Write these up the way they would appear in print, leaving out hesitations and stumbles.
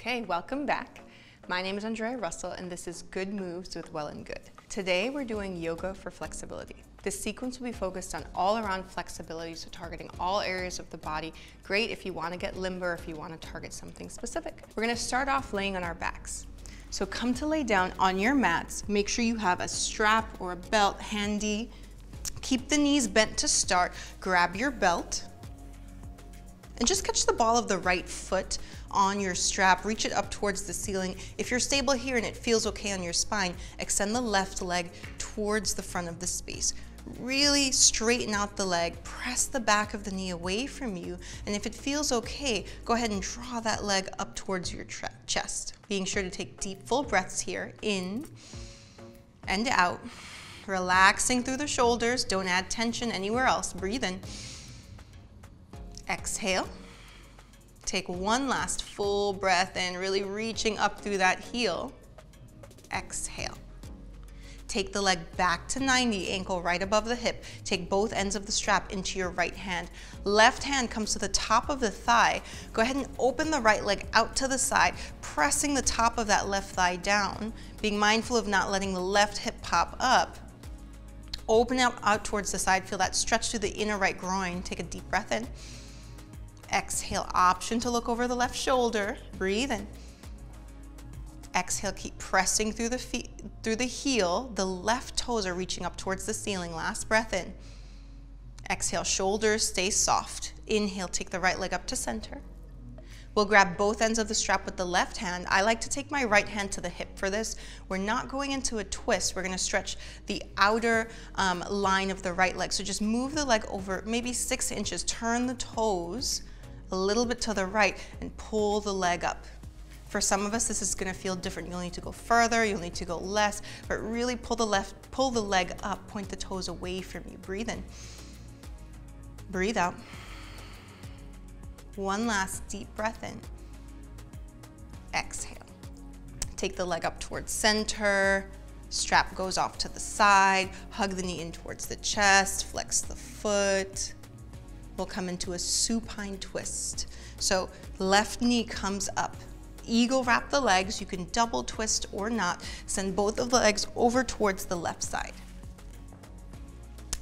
Okay, welcome back. My name is Andrea Russell and this is Good Moves with Well+Good. Today we're doing yoga for flexibility. This sequence will be focused on all around flexibility, so targeting all areas of the body. Great if you want to get limber, if you want to target something specific. We're going to start off laying on our backs. So come to lay down on your mats. Make sure you have a strap or a belt handy. Keep the knees bent to start. Grab your belt and just catch the ball of the right foot on your strap. Reach it up towards the ceiling. If you're stable here and it feels okay on your spine, extend the left leg towards the front of the space. Really straighten out the leg, press the back of the knee away from you, and if it feels okay, go ahead and draw that leg up towards your chest. Being sure to take deep, full breaths here, in and out. Relaxing through the shoulders, don't add tension anywhere else. Breathe in. Exhale. Take one last full breath in, really reaching up through that heel. Exhale. Take the leg back to 90, ankle right above the hip. Take both ends of the strap into your right hand. Left hand comes to the top of the thigh. Go ahead and open the right leg out to the side, pressing the top of that left thigh down, being mindful of not letting the left hip pop up. Open out towards the side, feel that stretch through the inner right groin. Take a deep breath in. Exhale, option to look over the left shoulder. Breathe in. Exhale, keep pressing through the heel. The left toes are reaching up towards the ceiling. Last breath in. Exhale, shoulders stay soft. Inhale, take the right leg up to center. We'll grab both ends of the strap with the left hand. I like to take my right hand to the hip for this. We're not going into a twist. We're going to stretch the outer line of the right leg. So just move the leg over maybe 6 inches. Turn the toes a little bit to the right and pull the leg up. For some of us, this is going to feel different. You'll need to go further, you'll need to go less, but really pull the leg up, point the toes away from you. Breathe in. Breathe out. One last deep breath in. Exhale. Take the leg up towards center. Strap goes off to the side. Hug the knee in towards the chest. Flex the foot. We'll come into a supine twist. So left knee comes up. Eagle wrap the legs. You can double twist or not. Send both of the legs over towards the left side.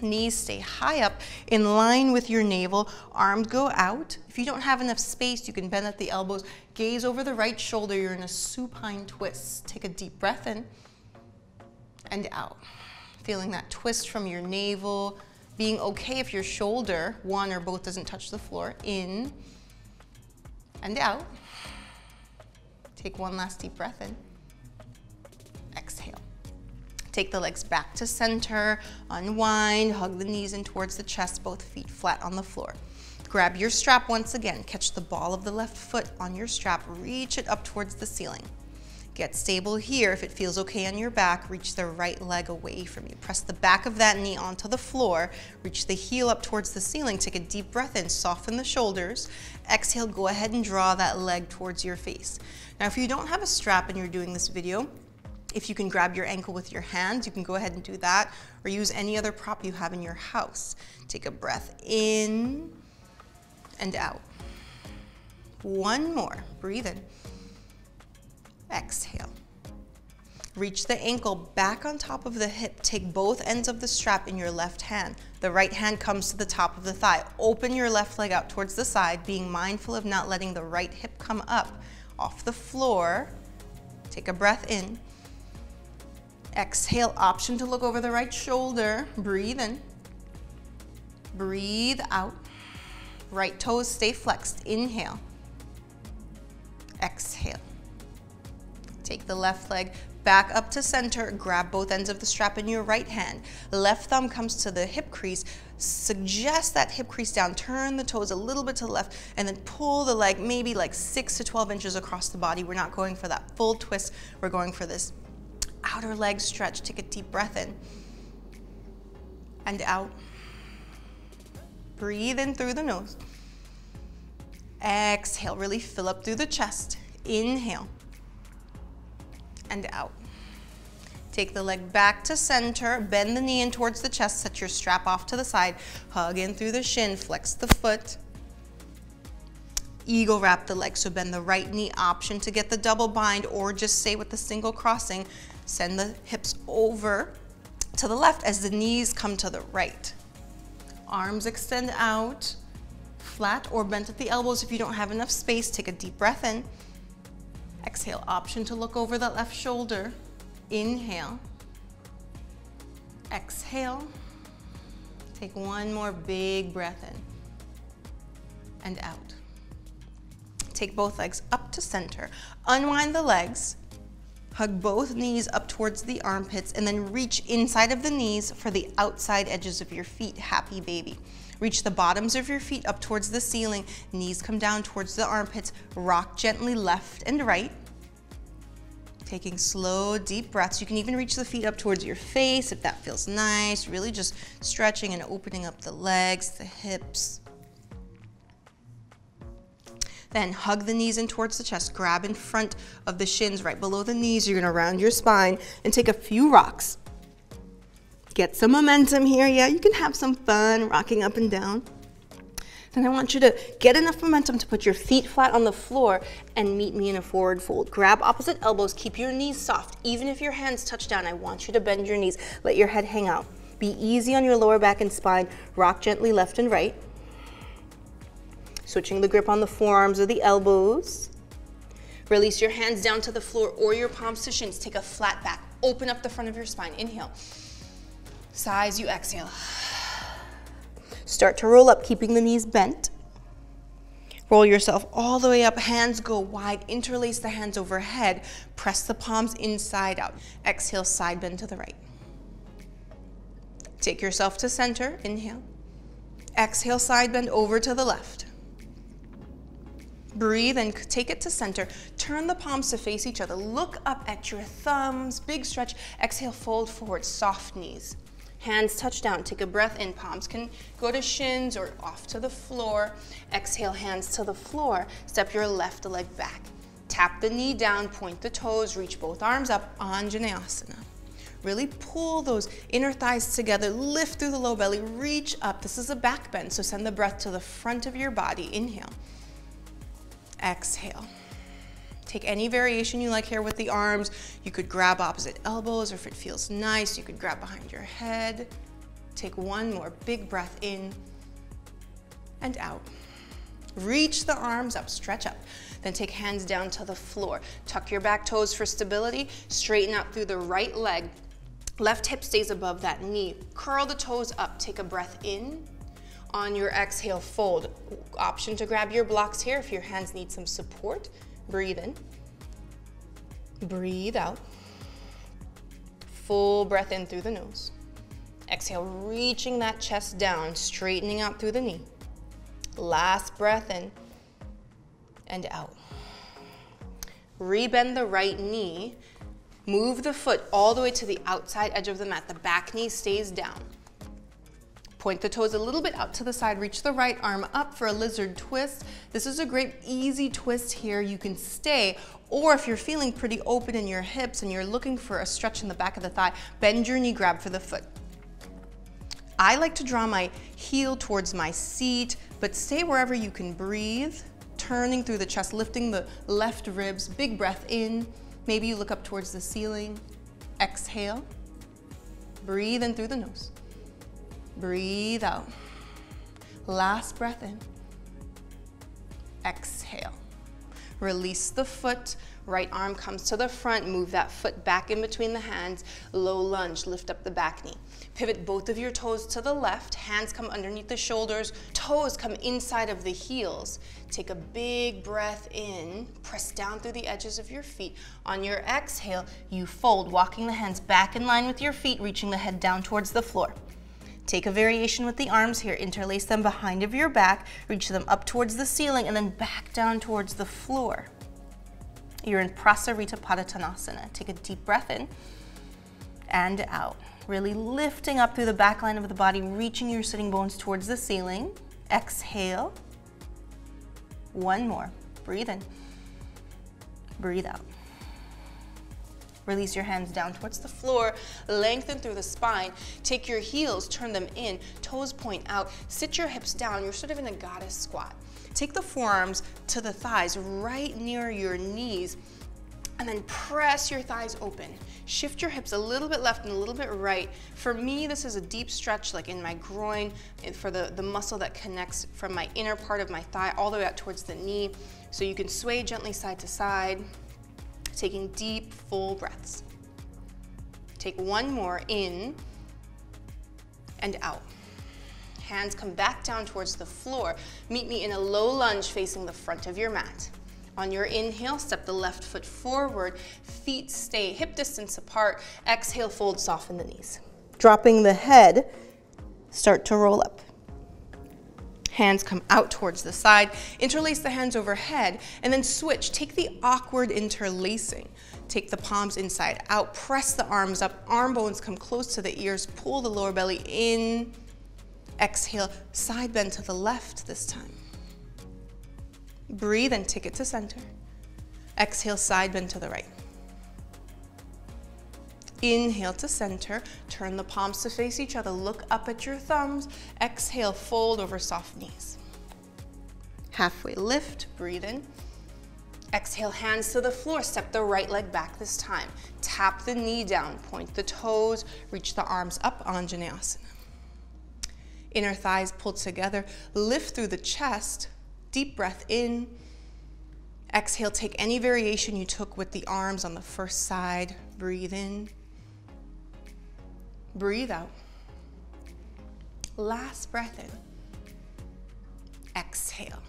Knees stay high up in line with your navel. Arms go out. If you don't have enough space, you can bend at the elbows. Gaze over the right shoulder. You're in a supine twist. Take a deep breath in and out. Feeling that twist from your navel. Being okay if your shoulder, one or both, doesn't touch the floor. In and out. Take one last deep breath in. Exhale. Take the legs back to center, unwind, hug the knees in towards the chest, both feet flat on the floor. Grab your strap once again. Catch the ball of the left foot on your strap. Reach it up towards the ceiling. Get stable here. If it feels okay on your back, reach the right leg away from you. Press the back of that knee onto the floor. Reach the heel up towards the ceiling. Take a deep breath in. Soften the shoulders. Exhale, go ahead and draw that leg towards your face. Now, if you don't have a strap and you're doing this video, if you can grab your ankle with your hands, you can go ahead and do that, or use any other prop you have in your house. Take a breath in and out. One more. Breathe in. Exhale. Reach the ankle back on top of the hip. Take both ends of the strap in your left hand. The right hand comes to the top of the thigh. Open your left leg out towards the side, being mindful of not letting the right hip come up off the floor. Take a breath in. Exhale, option to look over the right shoulder. Breathe in. Breathe out. Right toes stay flexed. Inhale. Exhale. Take the left leg back up to center. Grab both ends of the strap in your right hand. Left thumb comes to the hip crease. Suggest that hip crease down. Turn the toes a little bit to the left and then pull the leg maybe like 6 to 12 inches across the body. We're not going for that full twist. We're going for this outer leg stretch. Take a deep breath in and out. Breathe in through the nose. Exhale, really fill up through the chest. Inhale and out. Take the leg back to center, bend the knee in towards the chest, set your strap off to the side, hug in through the shin, flex the foot. Eagle wrap the leg, so bend the right knee, option to get the double bind or just stay with the single crossing. Send the hips over to the left as the knees come to the right. Arms extend out, flat or bent at the elbows. If you don't have enough space, take a deep breath in. Exhale, option to look over the left shoulder. Inhale. Exhale. Take one more big breath in and out. Take both legs up to center. Unwind the legs. Hug both knees up towards the armpits and then reach inside of the knees for the outside edges of your feet. Happy baby. Reach the bottoms of your feet up towards the ceiling. Knees come down towards the armpits. Rock gently left and right. Taking slow, deep breaths. You can even reach the feet up towards your face if that feels nice. Really just stretching and opening up the legs, the hips. Then hug the knees in towards the chest. Grab in front of the shins right below the knees. You're gonna round your spine and take a few rocks. Get some momentum here. Yeah, you can have some fun rocking up and down. Then I want you to get enough momentum to put your feet flat on the floor and meet me in a forward fold. Grab opposite elbows. Keep your knees soft. Even if your hands touch down, I want you to bend your knees. Let your head hang out. Be easy on your lower back and spine. Rock gently left and right. Switching the grip on the forearms or the elbows. Release your hands down to the floor or your palms to shins. Take a flat back. Open up the front of your spine. Inhale. Sigh as you exhale. Start to roll up, keeping the knees bent. Roll yourself all the way up. Hands go wide. Interlace the hands overhead. Press the palms inside out. Exhale, side bend to the right. Take yourself to center. Inhale. Exhale, side bend over to the left. Breathe and take it to center. Turn the palms to face each other. Look up at your thumbs. Big stretch. Exhale, fold forward. Soft knees. Hands touch down. Take a breath in. Palms can go to shins or off to the floor. Exhale, hands to the floor. Step your left leg back. Tap the knee down. Point the toes. Reach both arms up. Anjaneyasana. Really pull those inner thighs together. Lift through the low belly. Reach up. This is a back bend, so send the breath to the front of your body. Inhale. Exhale. Take any variation you like here with the arms. You could grab opposite elbows, or if it feels nice, you could grab behind your head. Take one more big breath in and out. Reach the arms up, stretch up. Then take hands down to the floor. Tuck your back toes for stability. Straighten out through the right leg. Left hip stays above that knee. Curl the toes up. Take a breath in. On your exhale, fold. Option to grab your blocks here if your hands need some support. Breathe in. Breathe out. Full breath in through the nose. Exhale, reaching that chest down, straightening out through the knee. Last breath in and out. Rebend the right knee. Move the foot all the way to the outside edge of the mat. The back knee stays down. Point the toes a little bit out to the side. Reach the right arm up for a lizard twist. This is a great easy twist here. You can stay, or if you're feeling pretty open in your hips and you're looking for a stretch in the back of the thigh, bend your knee, grab for the foot. I like to draw my heel towards my seat, but stay wherever you can breathe. Turning through the chest, lifting the left ribs. Big breath in. Maybe you look up towards the ceiling. Exhale. Breathe in through the nose. Breathe out. Last breath in. Exhale. Release the foot. Right arm comes to the front. Move that foot back in between the hands. Low lunge. Lift up the back knee. Pivot both of your toes to the left. Hands come underneath the shoulders. Toes come inside of the heels. Take a big breath in. Press down through the edges of your feet. On your exhale, you fold, walking the hands back in line with your feet, reaching the head down towards the floor. Take a variation with the arms here. Interlace them behind of your back, reach them up towards the ceiling, and then back down towards the floor. You're in Prasarita Padottanasana. Take a deep breath in and out. Really lifting up through the back line of the body, reaching your sitting bones towards the ceiling. Exhale. One more. Breathe in. Breathe out. Release your hands down towards the floor, lengthen through the spine. Take your heels, turn them in, toes point out, sit your hips down. You're sort of in a goddess squat. Take the forearms to the thighs, right near your knees, and then press your thighs open. Shift your hips a little bit left and a little bit right. For me, this is a deep stretch, like in my groin, for the muscle that connects from my inner part of my thigh all the way out towards the knee. So you can sway gently side to side, taking deep, full breaths. Take one more in and out. Hands come back down towards the floor. Meet me in a low lunge facing the front of your mat. On your inhale, step the left foot forward, feet stay hip distance apart. Exhale, fold, soften the knees. Dropping the head, start to roll up. Hands come out towards the side, interlace the hands overhead, and then switch. Take the awkward interlacing. Take the palms inside out, press the arms up, arm bones come close to the ears, pull the lower belly in. Exhale, side bend to the left this time. Breathe and take it to center. Exhale, side bend to the right. Inhale to center, turn the palms to face each other, look up at your thumbs. Exhale, fold over soft knees. Halfway lift, breathe in. Exhale, hands to the floor, step the right leg back this time. Tap the knee down, point the toes, reach the arms up, Anjaneyasana. Inner thighs pulled together, lift through the chest, deep breath in. Exhale, take any variation you took with the arms on the first side. Breathe in. Breathe out. Last breath in. Exhale.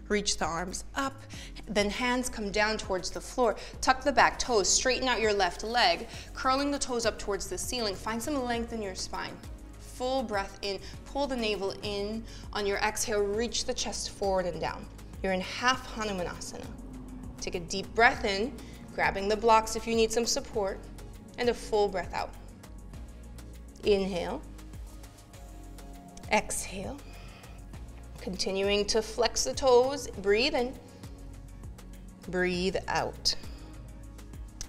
Reach the arms up, then hands come down towards the floor. Tuck the back toes, straighten out your left leg, curling the toes up towards the ceiling. Find some length in your spine. Full breath in, pull the navel in. On your exhale, reach the chest forward and down. You're in half Hanumanasana. Take a deep breath in, grabbing the blocks if you need some support, and a full breath out. Inhale. Exhale. Continuing to flex the toes, breathe in. Breathe out.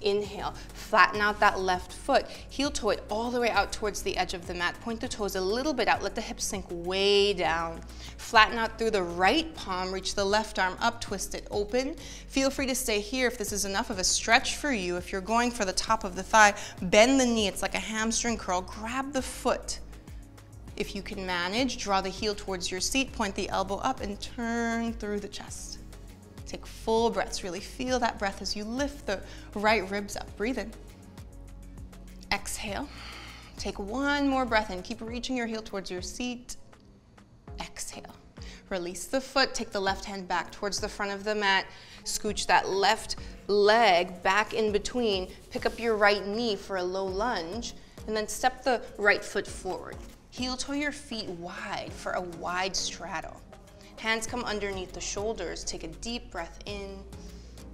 Inhale, flatten out that left foot, heel toe it all the way out towards the edge of the mat. Point the toes a little bit out, let the hips sink way down. Flatten out through the right palm, reach the left arm up, twist it open. Feel free to stay here if this is enough of a stretch for you. If you're going for the top of the thigh, bend the knee, it's like a hamstring curl. Grab the foot. If you can manage, draw the heel towards your seat, point the elbow up and turn through the chest. Take full breaths, really feel that breath as you lift the right ribs up. Breathe in. Exhale. Take one more breath in. Keep reaching your heel towards your seat. Exhale. Release the foot, take the left hand back towards the front of the mat. Scooch that left leg back in between. Pick up your right knee for a low lunge, and then step the right foot forward. Heel toe your feet wide for a wide straddle. Hands come underneath the shoulders. Take a deep breath in.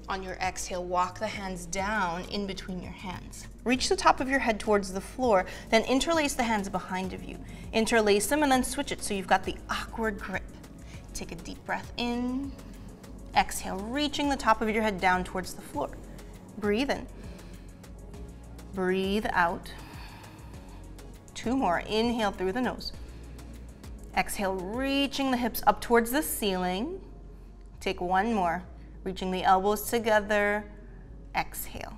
On your exhale, walk the hands down in between your hands. Reach the top of your head towards the floor, then interlace the hands behind of you. Interlace them and then switch it so you've got the awkward grip. Take a deep breath in. Exhale, reaching the top of your head down towards the floor. Breathe in. Breathe out. Two more. Inhale through the nose. Exhale, reaching the hips up towards the ceiling. Take one more, reaching the elbows together. Exhale.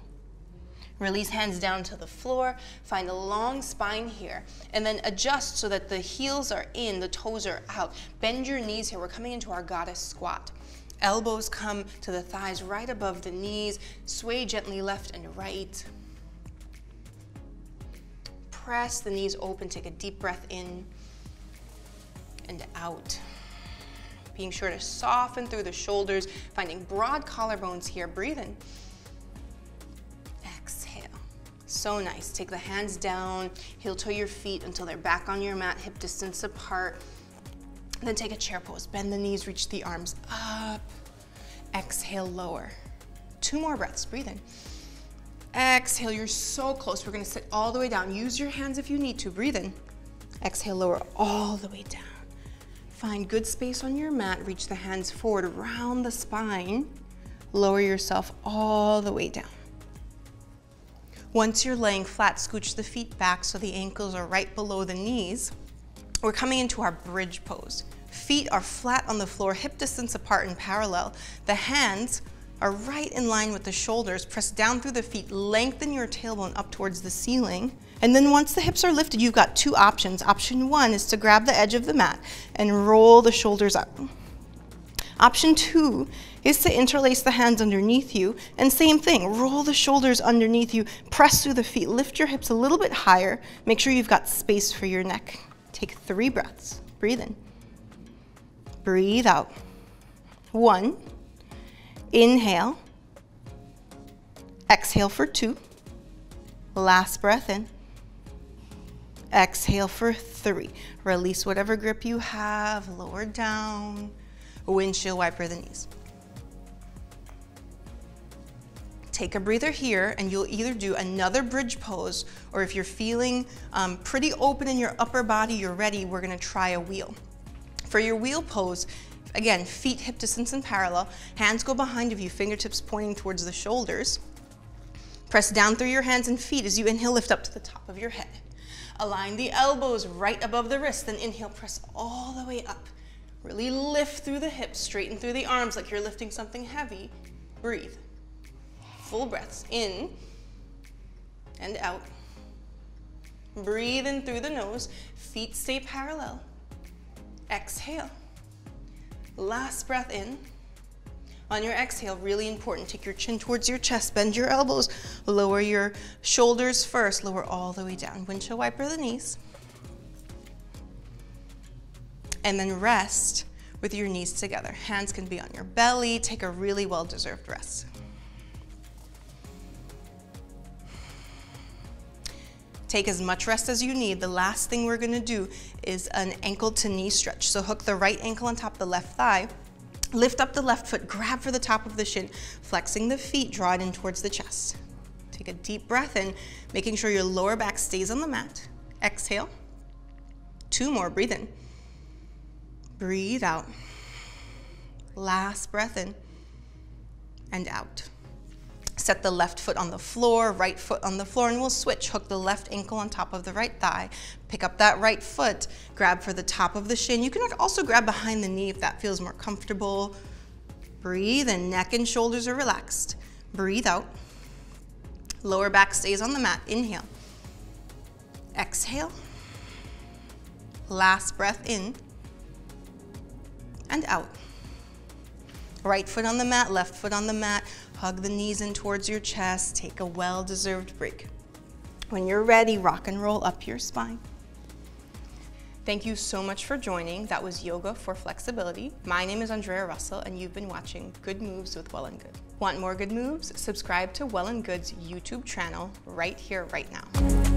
Release hands down to the floor. Find a long spine here. And then adjust so that the heels are in, the toes are out. Bend your knees here. We're coming into our goddess squat. Elbows come to the thighs right above the knees. Sway gently left and right. Press the knees open. Take a deep breath in and out. Being sure to soften through the shoulders, finding broad collarbones here. Breathe in. Exhale. So nice. Take the hands down, heel toe your feet until they're back on your mat, hip distance apart. Then take a chair pose. Bend the knees, reach the arms up. Exhale, lower. Two more breaths. Breathe in. Exhale, you're so close. We're gonna sit all the way down. Use your hands if you need to. Breathe in. Exhale, lower all the way down. Find good space on your mat, reach the hands forward, round the spine, lower yourself all the way down. Once you're laying flat, scooch the feet back so the ankles are right below the knees. We're coming into our bridge pose. Feet are flat on the floor, hip distance apart and parallel. The hands are right in line with the shoulders. Press down through the feet, lengthen your tailbone up towards the ceiling. And then once the hips are lifted, you've got two options. Option one is to grab the edge of the mat and roll the shoulders up. Option two is to interlace the hands underneath you, and same thing, roll the shoulders underneath you, press through the feet, lift your hips a little bit higher, make sure you've got space for your neck. Take 3 breaths, breathe in, breathe out. 1, inhale, exhale for 2, last breath in, exhale for 3. Release whatever grip you have, lower down, windshield wiper the knees. Take a breather here, and you'll either do another bridge pose, or if you're feeling pretty open in your upper body, you're ready, we're gonna try a wheel. For your wheel pose, again, feet hip distance and parallel, hands go behind of you, fingertips pointing towards the shoulders. Press down through your hands and feet as you inhale, lift up to the top of your head. Align the elbows right above the wrist, then inhale, press all the way up. Really lift through the hips, straighten through the arms like you're lifting something heavy. Breathe. Full breaths, in and out. Breathe in through the nose, feet stay parallel. Exhale. Last breath in. On your exhale, really important, take your chin towards your chest, bend your elbows, lower your shoulders first, lower all the way down. Windshield wiper the knees. And then rest with your knees together. Hands can be on your belly, take a really well-deserved rest. Take as much rest as you need. The last thing we're gonna do is an ankle to knee stretch. So hook the right ankle on top of the left thigh, lift up the left foot, grab for the top of the shin, flexing the feet, draw it in towards the chest. Take a deep breath in, making sure your lower back stays on the mat. Exhale. 2 more, breathe in. Breathe out. Last breath in and out. Set the left foot on the floor, right foot on the floor, and we'll switch. Hook the left ankle on top of the right thigh. Pick up that right foot, grab for the top of the shin. You can also grab behind the knee if that feels more comfortable. Breathe in, neck and shoulders are relaxed. Breathe out. Lower back stays on the mat. Inhale. Exhale. Last breath in and out. Right foot on the mat, left foot on the mat. Hug the knees in towards your chest. Take a well-deserved break. When you're ready, rock and roll up your spine. Thank you so much for joining. That was Yoga for Flexibility. My name is Andrea Russell, and you've been watching Good Moves with Well+Good. Want more good moves? Subscribe to Well+Good's YouTube channel right here, right now.